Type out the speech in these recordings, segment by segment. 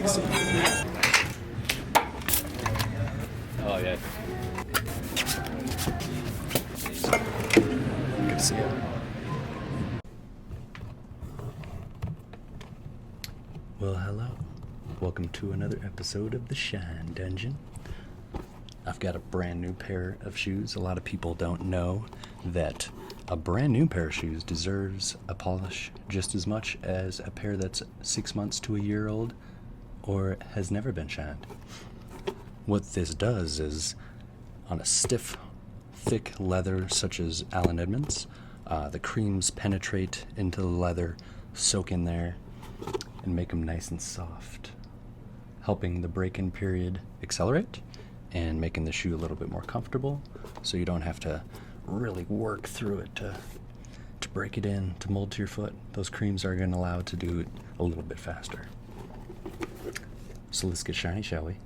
me see. Oh, yeah. Good to see you. Well, hello. Welcome to another episode of the Shine Dungeon. I've got a brand new pair of shoes. A lot of people don't know that a brand new pair of shoes deserves a polish just as much as a pair that's 6 months to a year old or has never been shined. What this does is, on a stiff, thick leather such as Allen Edmonds, the creams penetrate into the leather, soak in there, and make them nice and soft, helping the break-in period accelerate and making the shoe a little bit more comfortable so you don't have to really work through it to break it in, to mold to your foot. Those creams are going to allow it to do it a little bit faster. So let's get shiny, shall we?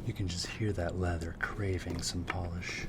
You can just hear that leather craving some polish.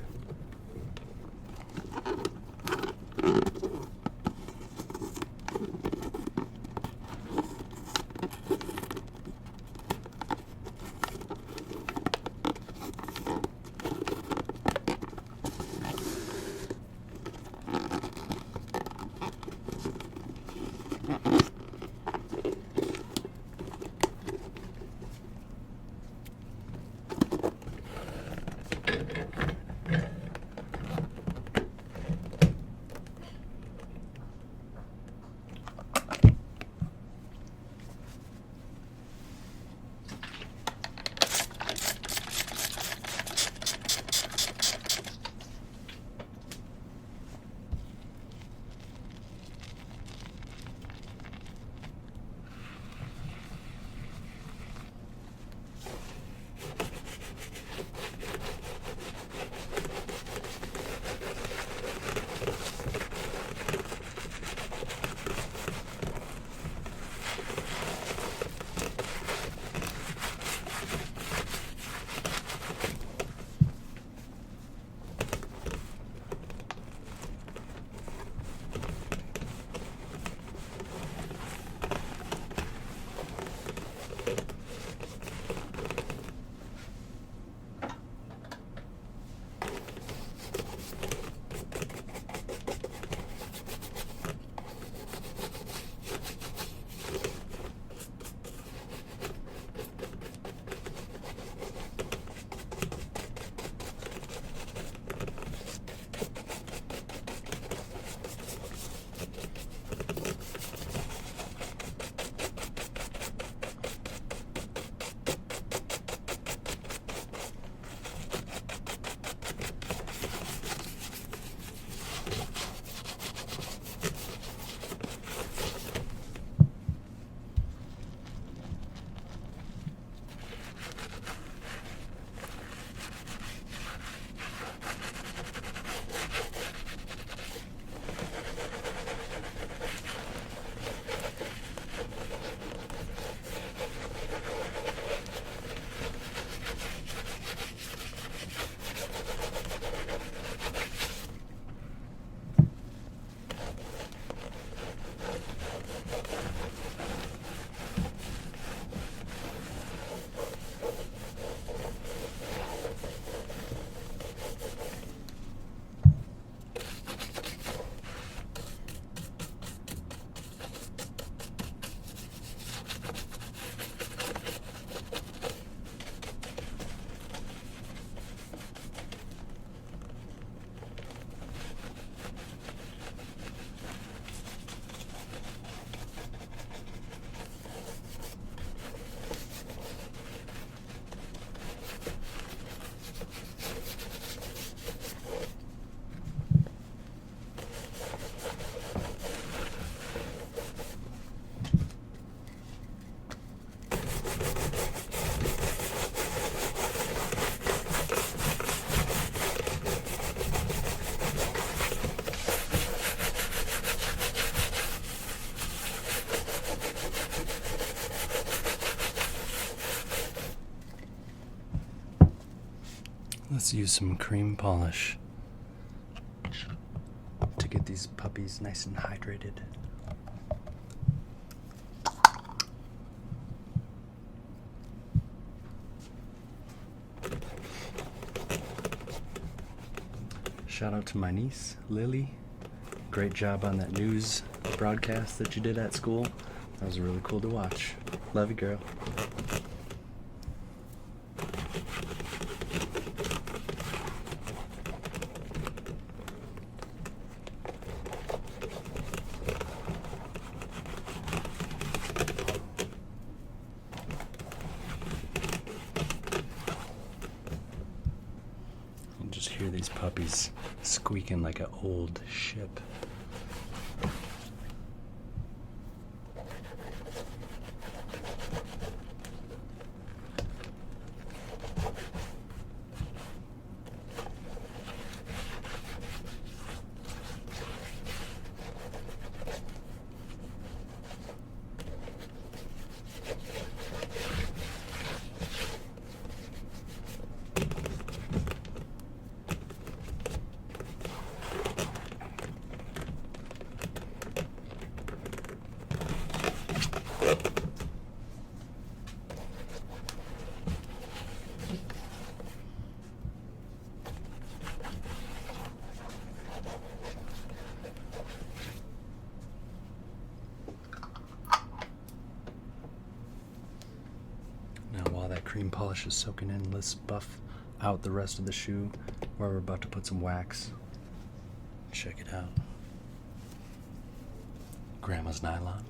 Let's use some cream polish to get these puppies nice and hydrated. Shout out to my niece, Lily. Great job on that news broadcast that you did at school. That was really cool to watch. Love you, girl. Just hear these puppies squeaking like an old ship. Now while that cream polish is soaking in, let's buff out the rest of the shoe where we're about to put some wax. Check it out. Grandma's nylon.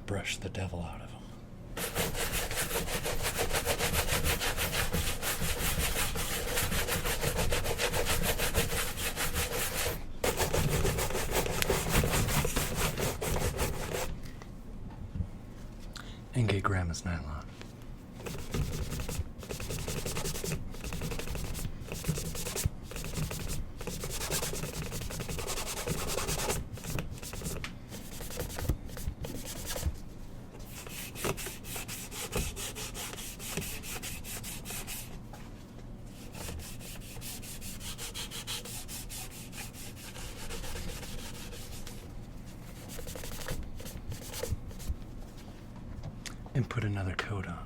Brush the devil out of them. And get Grandma's nylon. And put another coat on.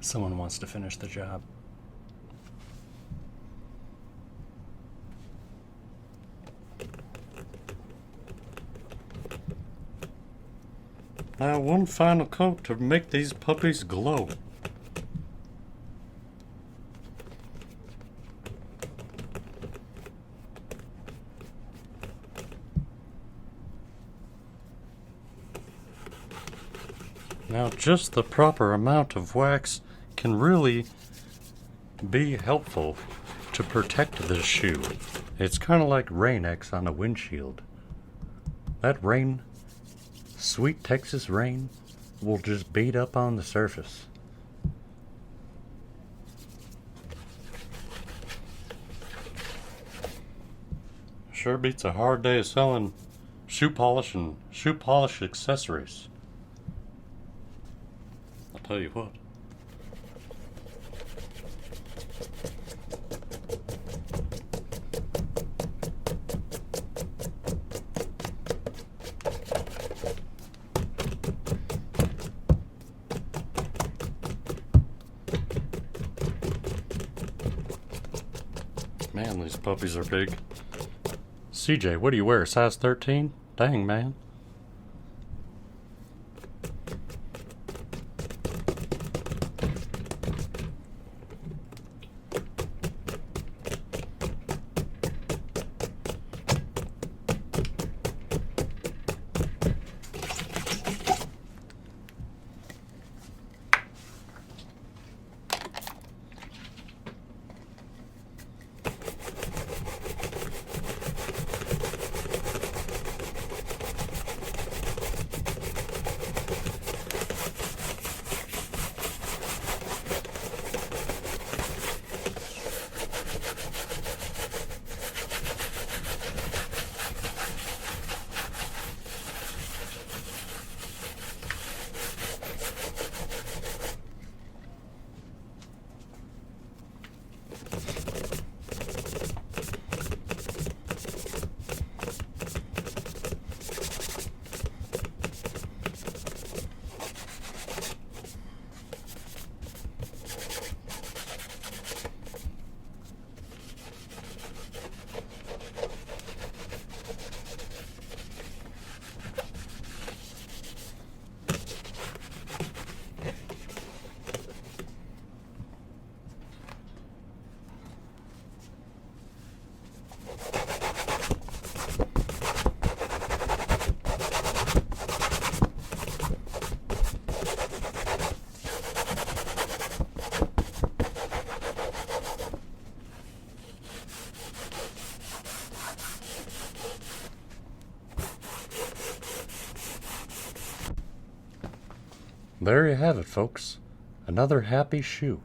Someone wants to finish the job. Now, one final coat to make these puppies glow. Now, just the proper amount of wax can really be helpful to protect the shoe. It's kind of like Rain-X on a windshield. That rain, sweet Texas rain, will just beat up on the surface. Sure beats a hard day of selling shoe polish and shoe polish accessories. I'll tell you what. Man, these puppies are big. CJ, what do you wear? Size 13? Dang, man. There you have it, folks. Another happy shoe.